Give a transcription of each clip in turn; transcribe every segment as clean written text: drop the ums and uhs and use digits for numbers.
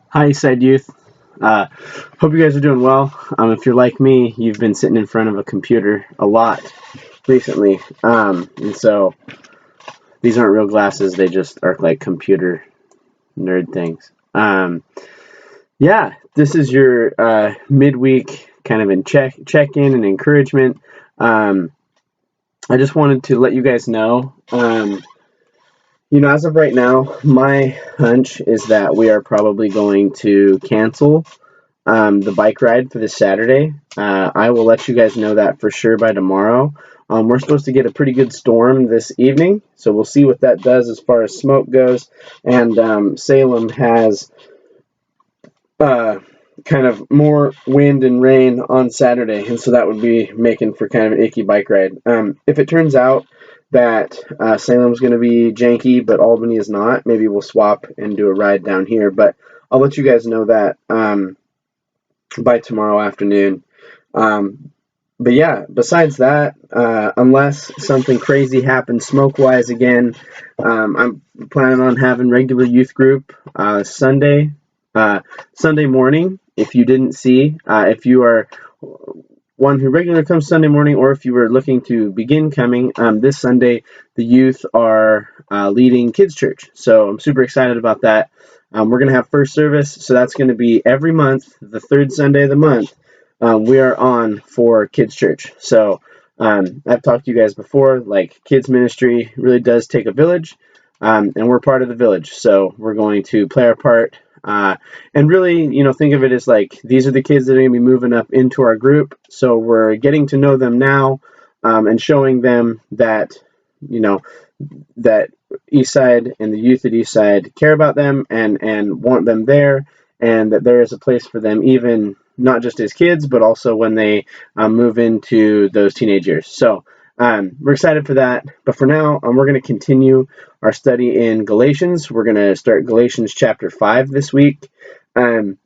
Hi, Eastside Youth. Uh, Hope you guys are doing well. If you're like me, you've been sitting in front of a computer a lot recently. And so these aren't real glasses, they just are like computer nerd things. Yeah, this is your midweek kind of in check in and encouragement. Um, I just wanted to let you guys know. As of right now, my hunch is that we are probably going to cancel the bike ride for this Saturday. I will let you guys know that for sure by tomorrow. We're supposed to get a pretty good storm this evening, so we'll see what that does as far as smoke goes. And Salem has kind of more wind and rain on Saturday, and so that would be making for kind of an icky bike ride. If it turns out that Salem's going to be janky, but Albany is not, maybe we'll swap and do a ride down here. But I'll let you guys know that by tomorrow afternoon. But yeah, besides that, unless something crazy happens smoke-wise again, I'm planning on having regular youth group Sunday morning. If you didn't see, if you are one who regularly comes Sunday morning, or if you were looking to begin coming, this Sunday the youth are leading kids church. So I'm super excited about that. We're going to have first service, so that's going to be every month, the third Sunday of the month. We are on for kids church. So I've talked to you guys before, like kids ministry really does take a village, and we're part of the village. So we're going to play our part. And really, think of it as like these are the kids that are going to be moving up into our group. So we're getting to know them now, and showing them that, that Eastside and the youth at Eastside care about them and want them there, and that there is a place for them, even not just as kids, but also when they move into those teenage years. So we're excited for that. But for now, we're going to continue our study in Galatians. We're going to start Galatians chapter 5 this week. And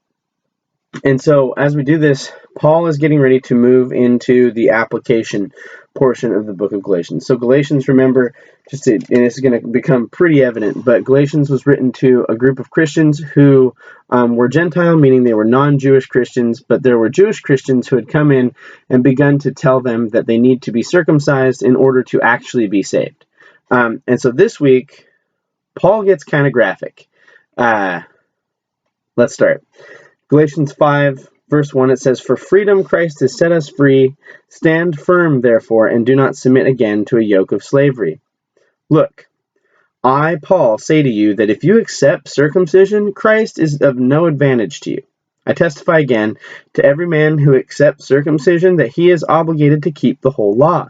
so as we do this, Paul is getting ready to move into the application portion of the book of Galatians. So Galatians, remember, and it's going to become pretty evident, but Galatians was written to a group of Christians who were Gentile, meaning they were non-Jewish Christians, but there were Jewish Christians who had come in and begun to tell them that they need to be circumcised in order to actually be saved. And so this week, Paul gets kind of graphic. Let's start. Galatians 5, verse 1, it says, "For freedom Christ has set us free. Stand firm, therefore, and do not submit again to a yoke of slavery. Look, I, Paul, say to you that if you accept circumcision, Christ is of no advantage to you. I testify again to every man who accepts circumcision that he is obligated to keep the whole law.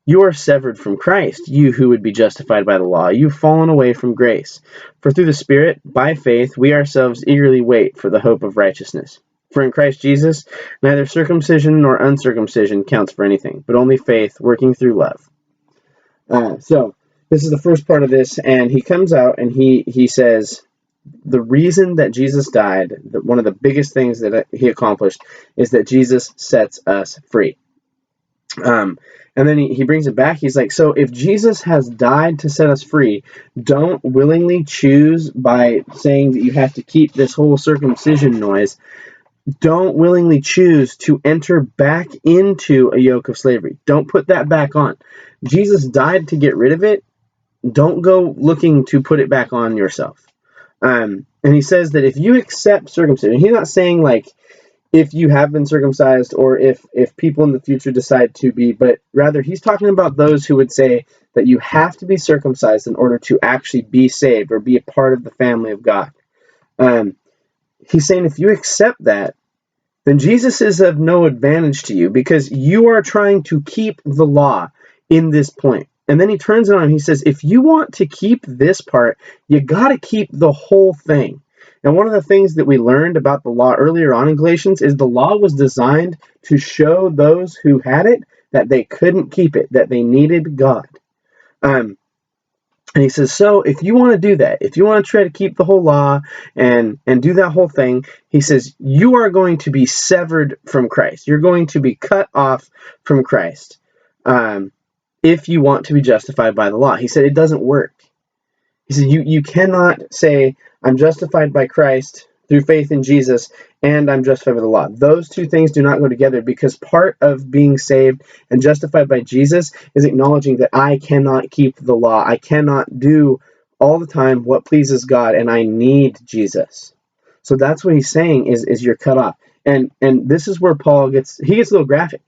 You are severed from Christ, you who would be justified by the law. You've fallen away from grace. For through the Spirit, by faith, we ourselves eagerly wait for the hope of righteousness. For in Christ Jesus, neither circumcision nor uncircumcision counts for anything, but only faith working through love." So this is the first part of this, and he comes out and he says the reason that Jesus died, one of the biggest things that he accomplished, is that Jesus sets us free. And then he brings it back. He's like, so if Jesus has died to set us free, don't willingly choose by saying that you have to keep this whole circumcision noise. Don't willingly choose to enter back into a yoke of slavery. Don't put that back on. Jesus died to get rid of it. Don't go looking to put it back on yourself. And he says that if you accept circumcision, he's not saying like, if you have been circumcised or if people in the future decide to be, but rather he's talking about those who would say that you have to be circumcised in order to actually be saved or be a part of the family of God. He's saying if you accept that, then Jesus is of no advantage to you because you are trying to keep the law in this point. And then he turns it on and he says, if you want to keep this part, you got to keep the whole thing. And one of the things that we learned about the law earlier on in Galatians is the law was designed to show those who had it that they couldn't keep it, that they needed God. And he says, so if you want to do that, if you want to try to keep the whole law and do that whole thing, he says, you are going to be severed from Christ. You're going to be cut off from Christ if you want to be justified by the law. He said, it doesn't work. He said, you cannot say, I'm justified by Christ through faith in Jesus, and I'm justified by the law. Those two things do not go together, because part of being saved and justified by Jesus is acknowledging that I cannot keep the law. I cannot do all the time what pleases God, and I need Jesus. So that's what he's saying is you're cut off. And this is where Paul gets a little graphic.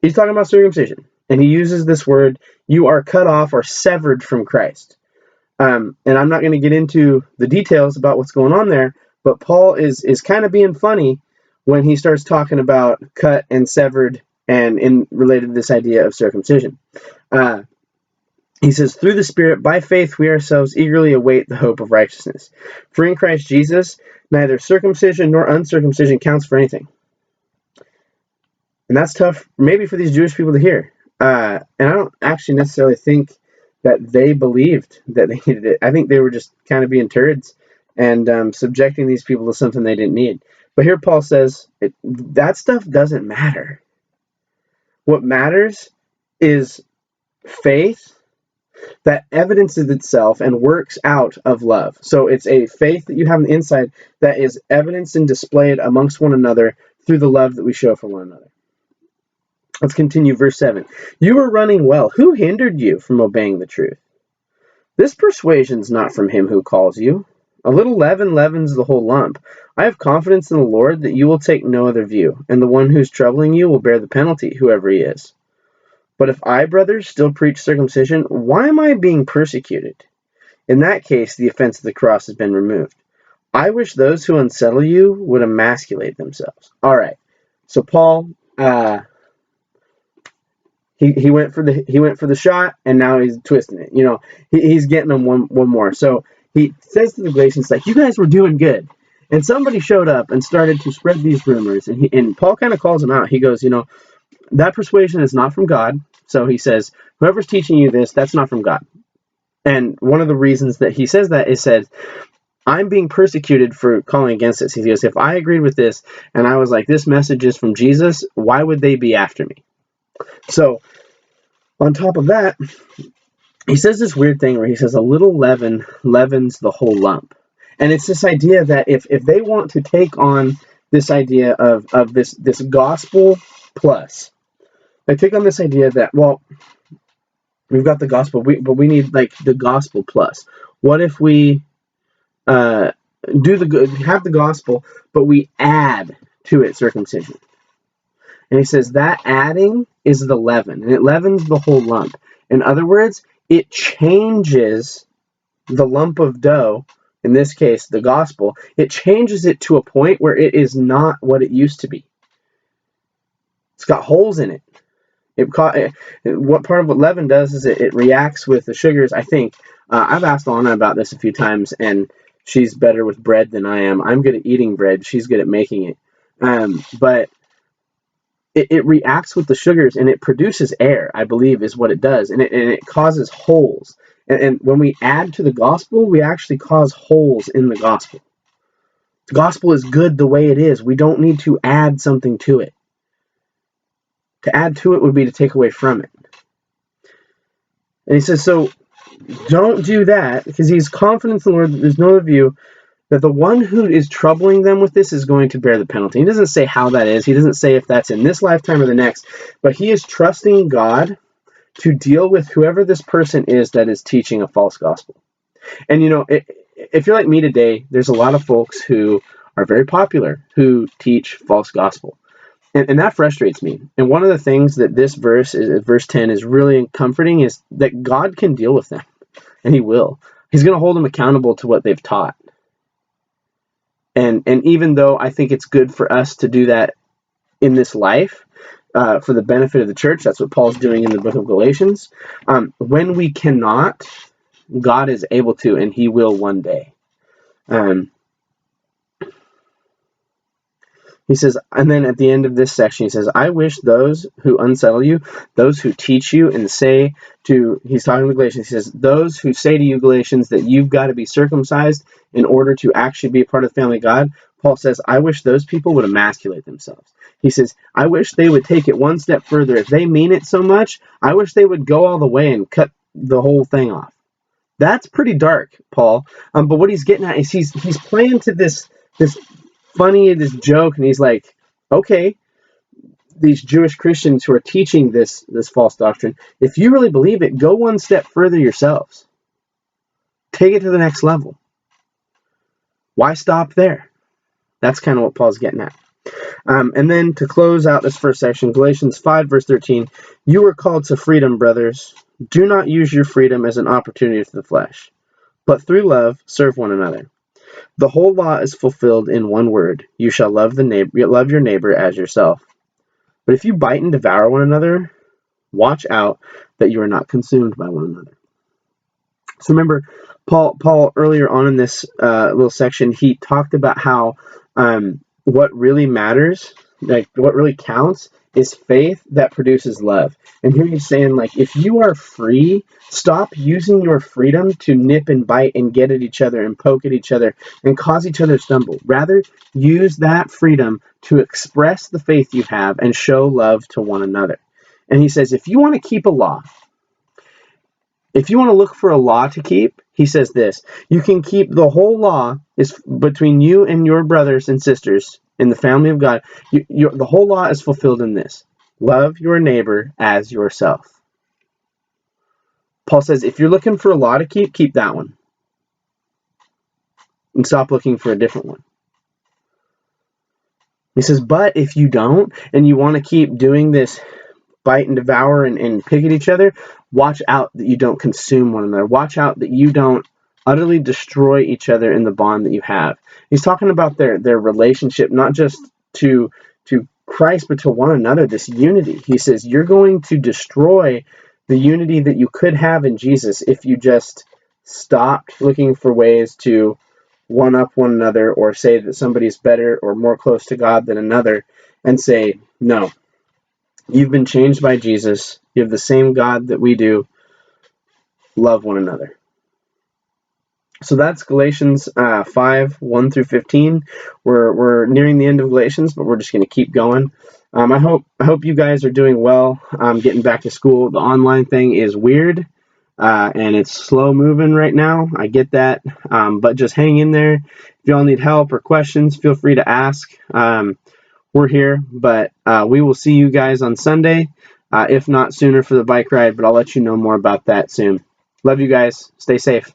He's talking about circumcision, and he uses this word, you are cut off or severed from Christ. And I'm not going to get into the details about what's going on there, but Paul is kind of being funny when he starts talking about cut and severed and in related to this idea of circumcision. He says, through the Spirit, by faith, we ourselves eagerly await the hope of righteousness. For in Christ Jesus, neither circumcision nor uncircumcision counts for anything. And that's tough, maybe for these Jewish people to hear. And I don't actually necessarily think that they believed that they needed it. I think they were just kind of being turds and subjecting these people to something they didn't need. But here Paul says, that stuff doesn't matter. What matters is faith that evidences itself and works out of love. So it's a faith that you have on the inside that is evidenced and displayed amongst one another through the love that we show for one another. Let's continue, verse 7. You were running well. Who hindered you from obeying the truth? This persuasion's not from him who calls you. A little leaven leavens the whole lump. I have confidence in the Lord that you will take no other view, and the one who's troubling you will bear the penalty, whoever he is. But if I, brothers, still preach circumcision, why am I being persecuted? In that case, the offense of the cross has been removed. I wish those who unsettle you would emasculate themselves. All right. So Paul, he went for the shot, and now he's twisting it. You know, he's getting them one more. So he says to the Galatians, like, you guys were doing good, and somebody showed up and started to spread these rumors, and Paul kind of calls them out. He goes, you know, that persuasion is not from God. So he says, whoever's teaching you this, that's not from God. And one of the reasons that he says that is said, I'm being persecuted for calling against this. He goes, if I agreed with this and I was like, this message is from Jesus, why would they be after me? So on top of that, he says this weird thing where he says a little leaven leavens the whole lump. And it's this idea that if they want to take on this idea of this gospel plus, they take on this idea that, well, we've got the gospel, but we need like the gospel plus. What if we have the gospel, but we add to it circumcision? And he says that adding is the leaven, and it leavens the whole lump. In other words, it changes the lump of dough, in this case, the gospel, it changes it to a point where it is not what it used to be. It's got holes in it. What part of what leaven does is it reacts with the sugars, I think. I've asked Lana about this a few times, and she's better with bread than I am. I'm good at eating bread. She's good at making it. But it reacts with the sugars, and it produces air, I believe, is what it does. And it causes holes. And when we add to the gospel, we actually cause holes in the gospel. The gospel is good the way it is. We don't need to add something to it. To add to it would be to take away from it. And he says, so don't do that, because he's confident in the Lord that there's no other view, that the one who is troubling them with this is going to bear the penalty. He doesn't say how that is. He doesn't say if that's in this lifetime or the next, but he is trusting God to deal with whoever this person is that is teaching a false gospel. And, you know, if you're like me today, there's a lot of folks who are very popular who teach false gospel. And that frustrates me. And one of the things that this verse 10, is really comforting is that God can deal with them. And he will. He's going to hold them accountable to what they've taught. And even though I think it's good for us to do that in this life, for the benefit of the church, that's what Paul's doing in the book of Galatians. When we cannot, God is able to, and he will one day. He says, and then at the end of this section, he says, I wish those who unsettle you, those who teach you and say to, he's talking to Galatians, he says, those who say to you, Galatians, that you've got to be circumcised in order to actually be a part of the family of God, Paul says, I wish those people would emasculate themselves. He says, I wish they would take it one step further. If they mean it so much, I wish they would go all the way and cut the whole thing off. That's pretty dark, Paul. But what he's getting at is he's playing to this funny, this joke, and he's like, okay, these Jewish Christians who are teaching this false doctrine, if you really believe it, go one step further yourselves. Take it to the next level. Why stop there? That's kind of what Paul's getting at. And then to close out this first section, Galatians 5, verse 13, you were called to freedom, brothers. Do not use your freedom as an opportunity for the flesh, but through love serve one another. The whole law is fulfilled in one word. You shall love your neighbor as yourself. But if you bite and devour one another, watch out that you are not consumed by one another. So remember, Paul earlier on in this little section, he talked about how what really matters, like what really counts, is faith that produces love. And here he's saying, like, if you are free, stop using your freedom to nip and bite and get at each other and poke at each other and cause each other to stumble. Rather, use that freedom to express the faith you have and show love to one another. And he says, if you want to keep a law, if you want to look for a law to keep, he says this, you can keep the whole law is between you and your brothers and sisters in the family of God. The whole law is fulfilled in this. Love your neighbor as yourself. Paul says, if you're looking for a law to keep that one. And stop looking for a different one. He says, but if you don't, and you want to keep doing this bite and devour and pick at each other, watch out that you don't consume one another. Watch out that you don't utterly destroy each other in the bond that you have. He's talking about their relationship, not just to Christ, but to one another, this unity. He says, you're going to destroy the unity that you could have in Jesus if you just stopped looking for ways to one-up one another or say that somebody's better or more close to God than another, and say, no, you've been changed by Jesus. You have the same God that we do. Love one another. So that's Galatians 5, 1 through 15. We're nearing the end of Galatians, but we're just going to keep going. I hope you guys are doing well. Getting back to school. The online thing is weird, and it's slow moving right now. I get that, but just hang in there. If y'all need help or questions, feel free to ask. We're here, but we will see you guys on Sunday, if not sooner for the bike ride, but I'll let you know more about that soon. Love you guys. Stay safe.